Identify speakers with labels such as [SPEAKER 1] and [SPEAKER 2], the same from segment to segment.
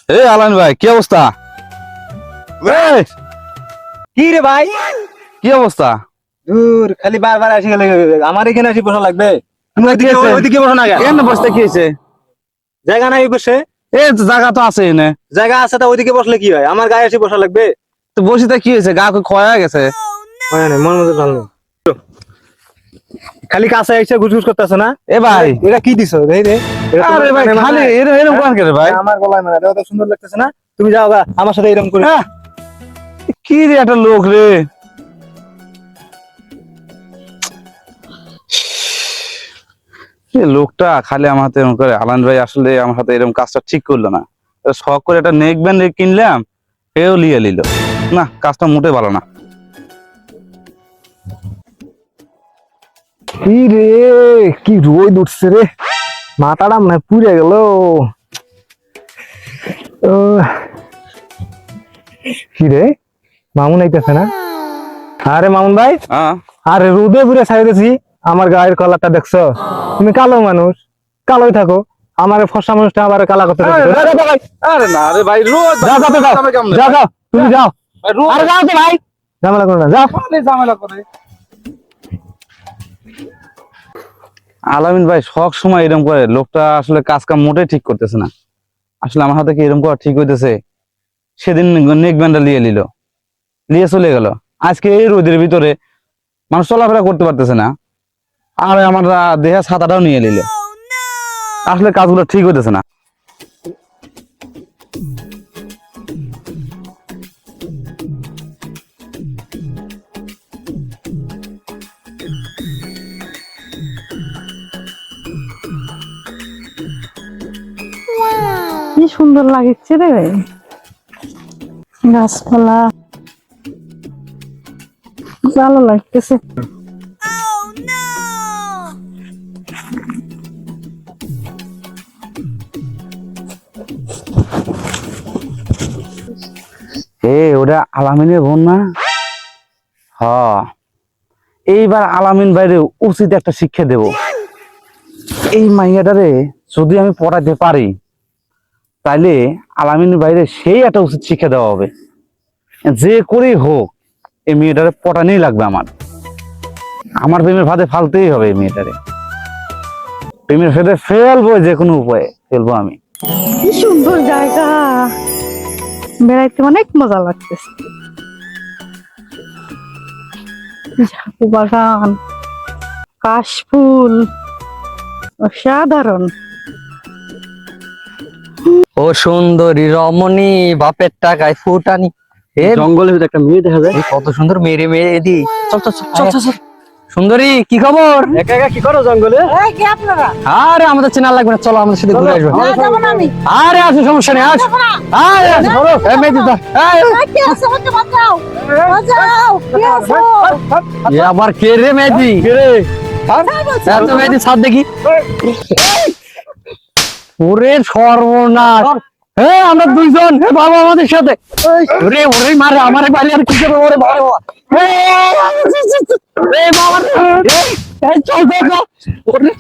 [SPEAKER 1] এই আলান ভাই কি অবস্থা? এই,
[SPEAKER 2] কি রে ভাই?
[SPEAKER 1] কি অবস্থা?
[SPEAKER 2] দূর খালি বারবার আসি গেলে আমার এখানে আসি বসা লাগবে। তুমি
[SPEAKER 1] কি হয়েছে?
[SPEAKER 2] ওইদিকে বসো না কেন?
[SPEAKER 1] কেন বসতে কি হয়েছে?
[SPEAKER 2] জায়গা নাই বসে?
[SPEAKER 1] এই তো জায়গা তো আছে এনে।
[SPEAKER 2] জায়গা আছে তা ওইদিকে বসলে কি হয়? আমার গায়ে আসি বসা লাগবে?
[SPEAKER 1] তো বসিতে কি হয়েছে? গা ক্ষয় হয়ে গেছে।
[SPEAKER 2] হয় না, মন মতো ভালো নেই। খালি কাছে এসে ঘুষ করতেছে না?
[SPEAKER 1] এ ভাই,
[SPEAKER 2] এটা কি দিছো রে রে? এটা
[SPEAKER 1] আরে ভাই
[SPEAKER 2] তোমার
[SPEAKER 1] খালি
[SPEAKER 2] মানে-
[SPEAKER 1] এরকম কোন করে ভাই?
[SPEAKER 2] আমার গলায় মানে এটা তো সুন্দর লাগতেছে না? তুমি যাও গা আমার সাথে এরকম করে।
[SPEAKER 1] হ্যাঁ, কি রে একটা লোক রে। এই লোকটা খালি আমার হাতে এরকম করে। আলান ভাই আসলে আমার হাতে এরকম কাজটা ঠিক করলো না। শখ করে একটা নেক ব্যান্ড কিনলাম, এও লিয়ে নিল। না, কাজটা মোটে ভালো না।
[SPEAKER 2] কি রে, কি রোদ উঠছে রে, মাথাটা মানে পুড়ে গেল। কি রে, মামুন আইতেছে না? আরে মামুন ভাই,
[SPEAKER 1] হ্যাঁ,
[SPEAKER 2] আরে রোদে পুড়ে ছাইতেছি, আমার গায়ের কালারটা দেখছো? তুমি কালো মানুষ, কালোই থাকো, আমার ফর্সা মানুষটা আবার কালা করতে
[SPEAKER 1] আরে ভাই, আরে না রে ভাই, রোজ
[SPEAKER 2] যাও যাও যাও
[SPEAKER 1] যাবে কেমনে
[SPEAKER 2] যাও
[SPEAKER 1] ভাই?
[SPEAKER 2] যাও, তুমি যাও।
[SPEAKER 1] ভাই, রোজ
[SPEAKER 2] আরে যাও তো ভাই, ঝামেলা করো না, যাও।
[SPEAKER 1] খালি ঝামেলা করে। আলামিন ভাই সব সময় এরকম করে। লোকটা আসলে কাজ কাম মোটেই ঠিক করতেছে না। আসলে আমার হাতে কি এরকম করা ঠিক হইতেছে? সেদিন নেক ব্যান্ডটা লিয়ে চলে গেল। আজকে এই রোদের ভিতরে মানুষ চলাফেরা করতে পারতেছে না, আর আমার দেহে ছাতাটাও নিয়ে নিল। আসলে কাজগুলো ঠিক হইতেছে না।
[SPEAKER 3] কি সুন্দর লাগছে রে গাছপালা, ভালো লাগতেছে।
[SPEAKER 1] ওটা আলামিনের বোন না? হ, এইবার আলামিন বাইরে উচিত একটা শিক্ষা দেব। এই মাইয়াটারে যদি আমি পড়াতে পারি, তাইলে আলামিনের বাইরে সেই একটা উচিত শিক্ষা দেওয়া হবে। যে করেই হোক এই মেয়েটারে পটানোই লাগবে। আমার প্রেমের ফাঁদে ফালতেই হবে এই মেয়েটারে। প্রেমের ফাঁদে ফেলবো, যে কোনো উপায়ে ফেলবো আমি।
[SPEAKER 3] কি সুন্দর জায়গা, বেড়াইতে অনেক মজা লাগতেছে। ঝাপু বাগান, কাশফুল, অসাধারণ।
[SPEAKER 4] ও সুন্দরী রমণী, বাপের টাকায় ফুটানি।
[SPEAKER 2] জঙ্গলের ভিতরে একটা মেয়ে দেখা যায়।
[SPEAKER 4] কত সুন্দর মেরে মেয়ে এদি। চল চল চল চল চল। সুন্দরী কি খবর?
[SPEAKER 2] একা একা কি করো জঙ্গলে?
[SPEAKER 3] এই কে আপনারা?
[SPEAKER 4] আরে আমাদের চেনা লাগবে না, চলো আমাদের সাথে ঘুরে আসবো।
[SPEAKER 3] না যাব না আমি।
[SPEAKER 4] আরে আসো, সমস্যা নেই, আস। আরে আসো, ধরো এই মেয়েটি ধর। এই,
[SPEAKER 3] এই কে আছে? আমাকে বাঁচাও, বাঁচাও, কে আছে?
[SPEAKER 4] এ আবার কে রে মেয়েটি?
[SPEAKER 2] কে রে?
[SPEAKER 4] এত মেয়েটি ছাদ দেখি। ওরে সর্বনাশ, হ্যাঁ আমরা দুইজন, হে বাবা আমাদের সাথে। ওরে ওরে মারে আমারে বাড়ি আর কি করবে? ওরে বাবা, এই বাবা রে, এই চল চল চল। ওরে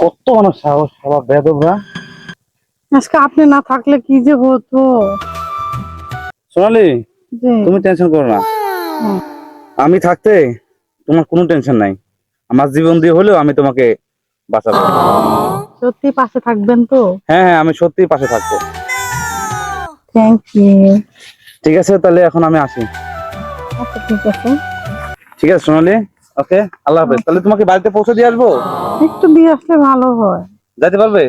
[SPEAKER 1] কত মানুষ সাহস, সবার বেদবরা।
[SPEAKER 3] আজকে আপনি না থাকলে কি যে হতো।
[SPEAKER 1] সোনালি,
[SPEAKER 3] জি।
[SPEAKER 1] তুমি টেনশন করো না। আমি থাকতে তোমার কোনো টেনশন নাই। আমার জীবন দিয়ে হলেও আমি তোমাকে বাঁচাবো।
[SPEAKER 3] সত্যি পাশে থাকবেন তো?
[SPEAKER 1] হ্যাঁ হ্যাঁ, আমি সত্যিই পাশে থাকবো।
[SPEAKER 3] Thank you.
[SPEAKER 1] ঠিক আছে, তাহলে এখন আমি আসি।
[SPEAKER 3] আচ্ছা ঠিক আছে,
[SPEAKER 1] ঠিক আছে সোনালি, ওকে, আল্লাহ হাফেজ। তাহলে তোমাকে বাড়িতে পৌঁছে দিয়ে আসবো?
[SPEAKER 3] একটু দিয়ে আসলে ভালো হয়।
[SPEAKER 1] যাইতে পারবে?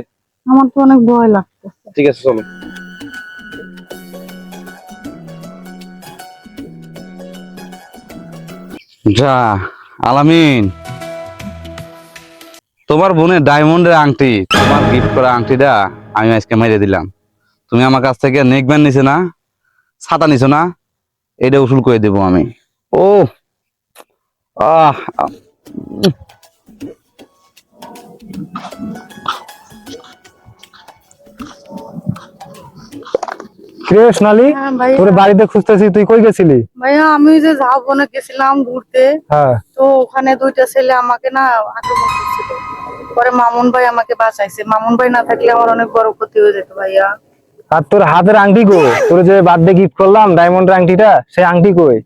[SPEAKER 3] আমার তো অনেক ভয় লাগতেছে।
[SPEAKER 1] ঠিক আছে, চলো। যা আলামিন, তোমার বোনের ডায়মন্ডের আংটি, তোমার গিফট করা আংটিটা আমি আজকে মেরে দিলাম। তুমি আমার কাছ থেকে নেক ব্যান্ড নিছো না, ছাতা নিছো না, এটা উসুল করে দেবো আমি। ও আহ
[SPEAKER 2] কে সোনালি?
[SPEAKER 3] হ্যাঁ ভাইয়া।
[SPEAKER 2] তোর বাড়িতে খুঁজতেছি, তুই কই গেছিলি?
[SPEAKER 3] ভাইয়া আমি যে ঝাউবনে গেছিলাম ঘুরতে,
[SPEAKER 2] হ্যাঁ।
[SPEAKER 3] তো ওখানে দুইটা ছেলে আমাকে না আক্রমণ করছিল। পরে মামুন ভাই আমাকে বাঁচাইছে। মামুন ভাই না থাকলে আমার অনেক বড় ক্ষতি হয়ে যেত ভাইয়া।
[SPEAKER 2] আর তোর হাতের আংটি কই? তোর যে বার্থডে গিফট করলাম ডায়মন্ডের আংটিটা, সেই আংটি কই?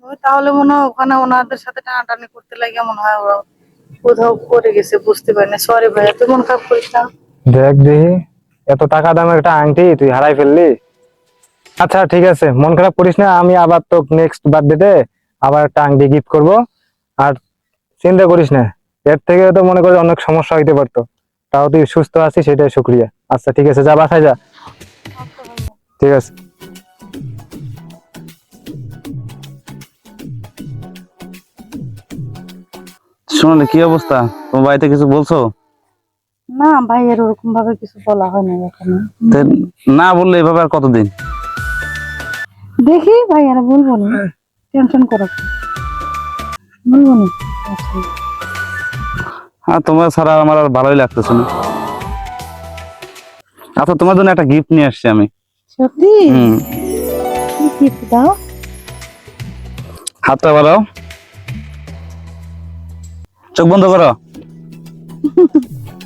[SPEAKER 3] ওই তাহলে মনে হয় ওখানে ওনাদের সাথে টানাটানি করতে লাগে মনে হয় ওরা কোথাও পড়ে গেছে, বুঝতে পারি না। সরি ভাইয়া, তুই মন খারাপ করিস না।
[SPEAKER 2] দেখ দেখি, এত টাকা দামের একটা আংটি তুই হারাই ফেললি। আচ্ছা ঠিক আছে, মন খারাপ করিস না, আমি আবার তো নেক্সট বার্থডেতে আবার একটা আংটি গিফট করব। আর চিন্তা করিস না, এর থেকে তো মনে করি অনেক সমস্যা হইতে পারতো, তাও তুই সুস্থ আছিস, সেটাই শুক্রিয়া। আচ্ছা ঠিক আছে, যা বাসায় যা। ঠিক আছে।
[SPEAKER 1] শোনালে কি অবস্থা? তোমার বাড়িতে কিছু বলছো?
[SPEAKER 3] না ভাইয়ের ওরকম ভাবে কিছু বলা হয় না এখনো।
[SPEAKER 1] তে না বললে এভাবে আর কতদিন?
[SPEAKER 3] দেখি ভাইয়ারা বলবো না, টেনশন করো না। বলবো না।
[SPEAKER 1] আর তোমার ছাড়া আমার আর ভালোই লাগতেছে না। আচ্ছা, তোমার জন্য একটা গিফট নিয়ে আসছি আমি।
[SPEAKER 3] সত্যি?
[SPEAKER 1] হুম,
[SPEAKER 3] কি gift দাও?
[SPEAKER 1] হাতটা বাড়াও, চোখ বন্ধ করো।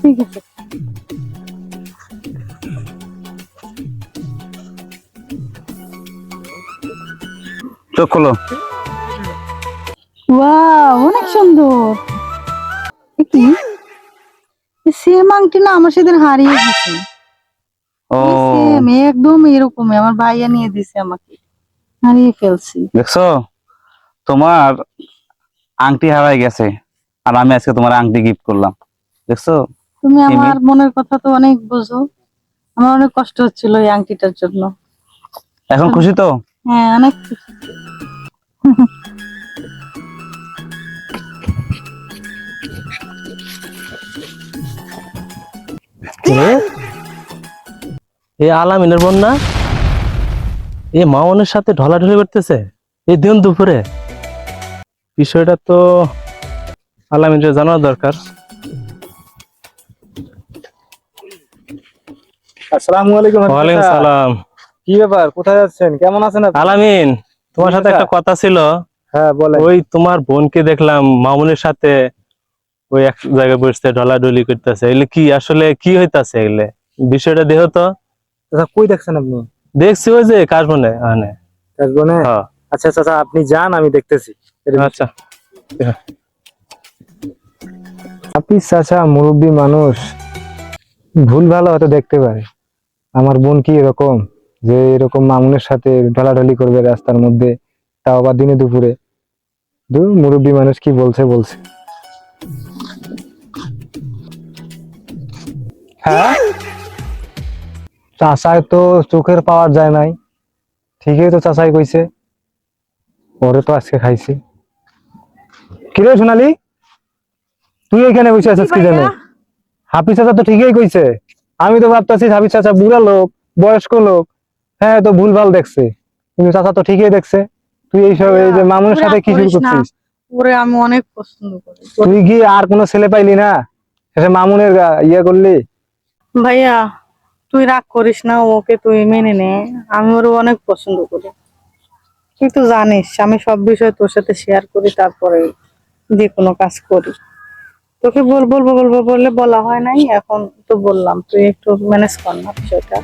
[SPEAKER 3] ঠিক আছে।
[SPEAKER 1] চোখ খোলো।
[SPEAKER 3] ওয়াও, অনেক সুন্দর। এ কি? সেম আংটি না, আমার সেদিন হারিয়ে গেছে।
[SPEAKER 1] ও,
[SPEAKER 3] সেম একদম এরকমই, আমার ভাইয়া নিয়ে দিছে আমাকে, হারিয়ে ফেলছি।
[SPEAKER 1] দেখছো, তোমার আংটি হারাই গেছে আর আমি আজকে তোমার আংটি গিফট করলাম। দেখছো?
[SPEAKER 3] তুমি
[SPEAKER 1] এমনি?
[SPEAKER 3] আমার মনের কথা তো অনেক বোঝো। আমার অনেক কষ্ট হচ্ছিল এই আংটিটার জন্য।
[SPEAKER 1] এখন খুশি তো?
[SPEAKER 3] হ্যাঁ, অনেক খুশি।
[SPEAKER 4] এই আলামিনের বোন না? এই মামনের সাথে ঢলাঢলি করতেছে এই দিন দুপুরে। বিষয়টা তো আলামিনের জানা দরকার।
[SPEAKER 2] আসসালামু আলাইকুম।
[SPEAKER 4] ওয়ালাইকুম সালাম।
[SPEAKER 2] কি ব্যাপার, কোথায় যাচ্ছেন, কেমন আছেন আপনি?
[SPEAKER 4] আলামিন, তোমার সাথে একটা কথা ছিল।
[SPEAKER 2] হ্যাঁ বলেন।
[SPEAKER 4] ওই তোমার বোনকে দেখলাম মামুনের সাথে ওই এক জায়গায় বসতে ঢলাঢলি করতেছে। এগুলো কি আসলে কি হইতাছে? এগুলো বিষয়টা দেহ তো।
[SPEAKER 2] আচ্ছা কই দেখছেন আপনি?
[SPEAKER 4] দেখছি ওই যে কাশবনে আনে।
[SPEAKER 2] কাশবনে?
[SPEAKER 4] হ্যাঁ।
[SPEAKER 2] আচ্ছা আচ্ছা, আপনি যান, আমি দেখতেছি।
[SPEAKER 4] আচ্ছা।
[SPEAKER 2] আপনি চাচা মুরব্বী মানুষ, ভুল ভালো হয়তো দেখতে পারে। আমার বোন কি এরকম যে এরকম মামুনের সাথে ঢলাঢলি করবে রাস্তার মধ্যে, তাও আবার দিনে দুপুরে? মুরব্বী মানুষ কি বলছে বলছে। হ্যাঁ, চাচায় তো চোখের পাওয়ার যায় নাই, ঠিকই তো চাচাই কইছে। ওরে তো আজকে খাইছি। কিরে সোনালি, তুই এখানে বসে আছিস কি জানে? হাফিজ চাচা তো ঠিকই কইছে। আমি তো ভাবতেছি হাফিজ চাচা বুড়া লোক, বয়স্ক লোক, হ্যাঁ তো ভুলভাল দেখছে, কিন্তু চাচা তো ঠিকই দেখছে। তুই এইসব এই যে মামুনের সাথে কি শুরু করছিস?
[SPEAKER 3] ওরে আমি অনেক পছন্দ করি।
[SPEAKER 2] তুই কি আর কোনো ছেলে পাইলি না, শেষে মামুনের ইয়ে করলি?
[SPEAKER 3] ভাইয়া তুই রাগ করিস না, ওকে তুই মেনে নে। আমি ওর অনেক পছন্দ করি। তুই তো জানিস আমি সব বিষয় তোর সাথে শেয়ার করি, তারপরে যে কোনো কাজ করি। তোকে বলবো বললে বলা হয় নাই, এখন তো বললাম, তুই একটু ম্যানেজ কর না বিষয়টা।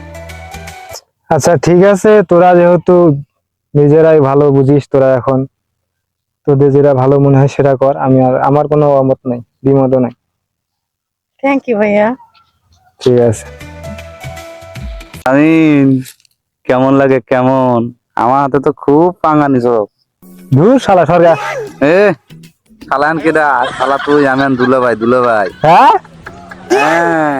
[SPEAKER 2] আচ্ছা ঠিক আছে, তোরা যেহেতু নিজেরাই ভালো বুঝিস, তোরা এখন তোদের যেটা ভালো মনে হয় সেটা কর। আমি আর আমার কোনো অমত নাই, দ্বিমতও নাই।
[SPEAKER 3] থ্যাংক ইউ ভাইয়া।
[SPEAKER 2] ঠিক আছে।
[SPEAKER 1] আমি কেমন লাগে কেমন? আমার হাতে তো খুব পাঙ্গা নিছো।
[SPEAKER 2] ধুর শালা সরগা।
[SPEAKER 1] এ শালান কেডা? শালা তুই, আমি দুলা ভাই।
[SPEAKER 2] হ্যাঁ
[SPEAKER 1] হ্যাঁ